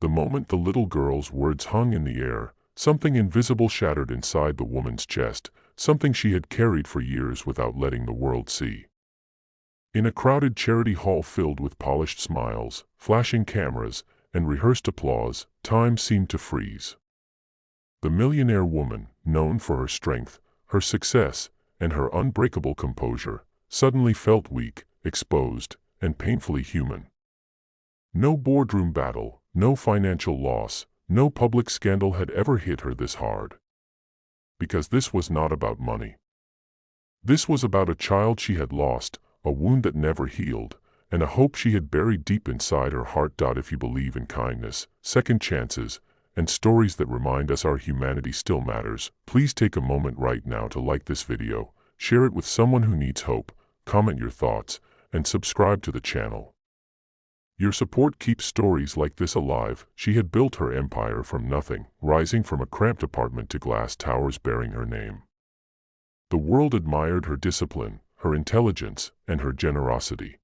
The moment the little girl's words hung in the air, something invisible shattered inside the woman's chest, something she had carried for years without letting the world see. In a crowded charity hall filled with polished smiles, flashing cameras, and rehearsed applause, time seemed to freeze. The millionaire woman, known for her strength, her success, and her unbreakable composure, suddenly felt weak, exposed, and painfully human. No boardroom battle, no financial loss, no public scandal had ever hit her this hard. Because this was not about money. This was about a child she had lost, a wound that never healed, and a hope she had buried deep inside her heart. If you believe in kindness, second chances, and stories that remind us our humanity still matters, please take a moment right now to like this video, share it with someone who needs hope, comment your thoughts, and subscribe to the channel. Your support keeps stories like this alive. She had built her empire from nothing, rising from a cramped apartment to glass towers bearing her name. The world admired her discipline, her intelligence, and her generosity.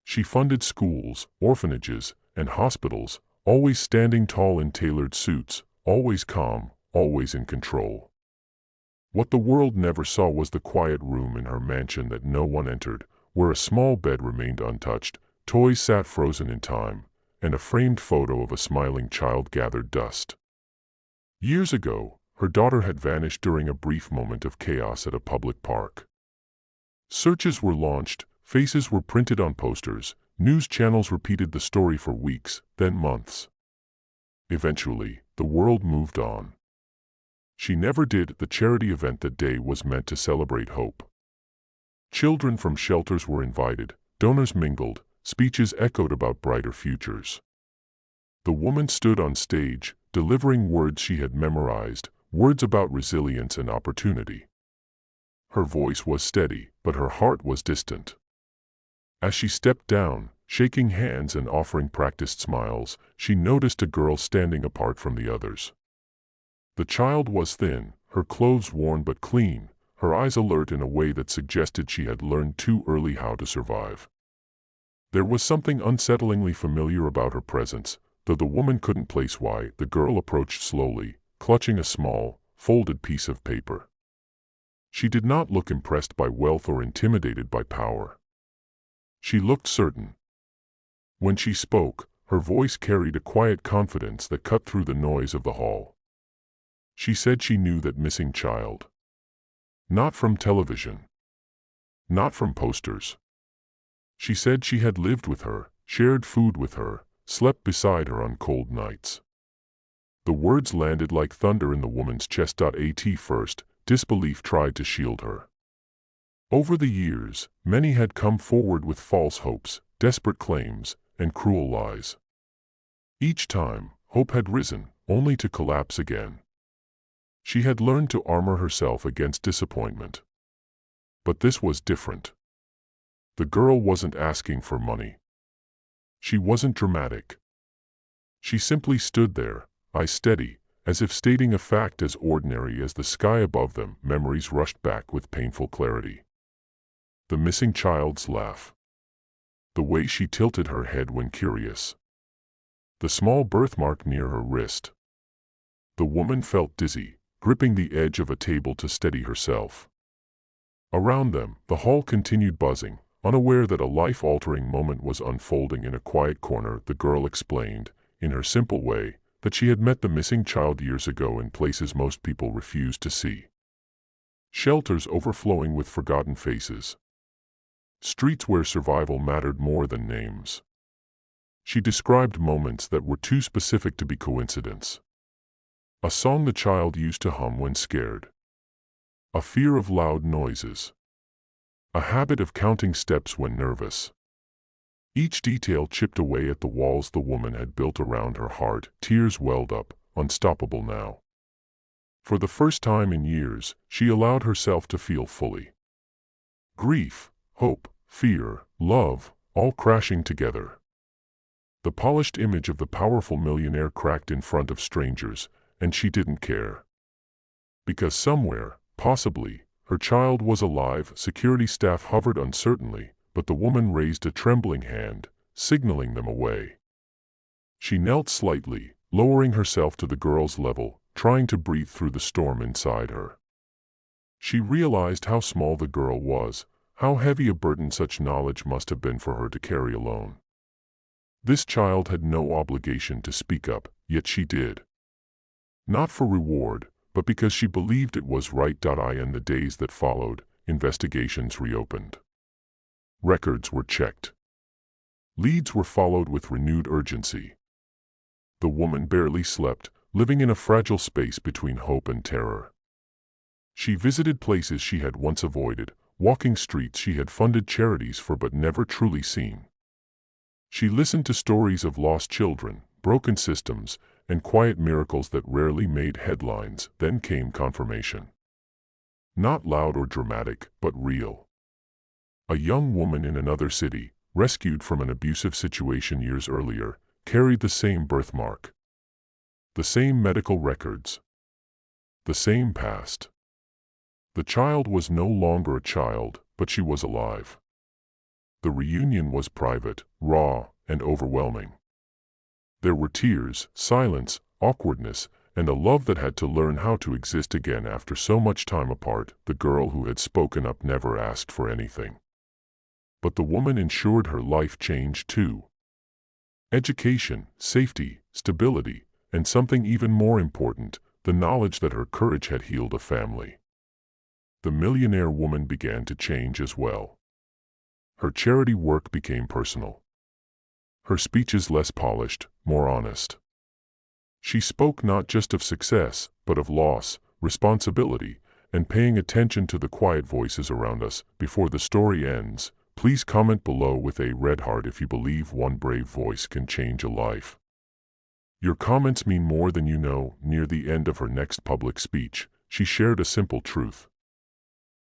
She funded schools, orphanages, and hospitals, always standing tall in tailored suits, always calm, always in control. What the world never saw was the quiet room in her mansion that no one entered, where a small bed remained untouched, toys sat frozen in time, and a framed photo of a smiling child gathered dust. Years ago, her daughter had vanished during a brief moment of chaos at a public park. Searches were launched, faces were printed on posters, news channels repeated the story for weeks, then months. Eventually, the world moved on. She never did. The charity event that day was meant to celebrate hope. Children from shelters were invited, donors mingled, speeches echoed about brighter futures. The woman stood on stage, delivering words she had memorized, words about resilience and opportunity. Her voice was steady, but her heart was distant. As she stepped down, shaking hands and offering practiced smiles, she noticed a girl standing apart from the others. The child was thin, her clothes worn but clean, her eyes alert in a way that suggested she had learned too early how to survive. There was something unsettlingly familiar about her presence, though the woman couldn't place why. The girl approached slowly, clutching a small, folded piece of paper. She did not look impressed by wealth or intimidated by power. She looked certain. When she spoke, her voice carried a quiet confidence that cut through the noise of the hall. She said she knew that missing child. Not from television. Not from posters. She said she had lived with her, shared food with her, slept beside her on cold nights. The words landed like thunder in the woman's chest. At first, disbelief tried to shield her. Over the years, many had come forward with false hopes, desperate claims, and cruel lies. Each time, hope had risen, only to collapse again. She had learned to armor herself against disappointment. But this was different. The girl wasn't asking for money. She wasn't dramatic. She simply stood there, eyes steady, as if stating a fact as ordinary as the sky above them. Memories rushed back with painful clarity. The missing child's laugh. The way she tilted her head when curious. The small birthmark near her wrist. The woman felt dizzy, gripping the edge of a table to steady herself. Around them, the hall continued buzzing, unaware that a life-altering moment was unfolding. In a quiet corner, the girl explained, in her simple way, that she had met the missing child years ago in places most people refused to see. Shelters overflowing with forgotten faces. Streets where survival mattered more than names. She described moments that were too specific to be coincidence. A song the child used to hum when scared. A fear of loud noises. A habit of counting steps when nervous. Each detail chipped away at the walls the woman had built around her heart. Tears welled up, unstoppable now. For the first time in years, she allowed herself to feel fully. Grief, hope, fear, love, all crashing together. The polished image of the powerful millionaire cracked in front of strangers, and she didn't care. Because somewhere, possibly, her child was alive. Security staff hovered uncertainly, but the woman raised a trembling hand, signaling them away. She knelt slightly, lowering herself to the girl's level, trying to breathe through the storm inside her. She realized how small the girl was, how heavy a burden such knowledge must have been for her to carry alone. This child had no obligation to speak up, yet she did. Not for reward, but because she believed it was right. In the days that followed, investigations reopened. Records were checked. Leads were followed with renewed urgency. The woman barely slept, living in a fragile space between hope and terror. She visited places she had once avoided, walking streets she had funded charities for but never truly seen. She listened to stories of lost children, broken systems, and quiet miracles that rarely made headlines. Then came confirmation. Not loud or dramatic, but real. A young woman in another city, rescued from an abusive situation years earlier, carried the same birthmark. The same medical records. The same past. The child was no longer a child, but she was alive. The reunion was private, raw, and overwhelming. There were tears, silence, awkwardness, and a love that had to learn how to exist again after so much time apart. The girl who had spoken up never asked for anything. But the woman ensured her life changed too. Education, safety, stability, and something even more important, the knowledge that her courage had healed a family. The millionaire woman began to change as well. Her charity work became personal. Her speeches less polished, more honest. She spoke not just of success, but of loss, responsibility, and paying attention to the quiet voices around us. Before the story ends, please comment below with a red heart if you believe one brave voice can change a life. Your comments mean more than you know. Near the end of her next public speech, she shared a simple truth.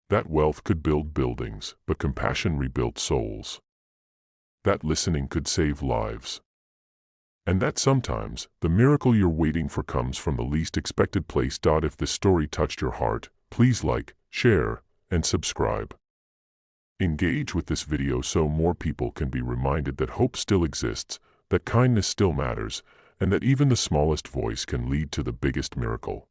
That wealth could build buildings, but compassion rebuilt souls. That listening could save lives. And that sometimes, the miracle you're waiting for comes from the least expected place. If this story touched your heart, please like, share, and subscribe. Engage with this video so more people can be reminded that hope still exists, that kindness still matters, and that even the smallest voice can lead to the biggest miracle.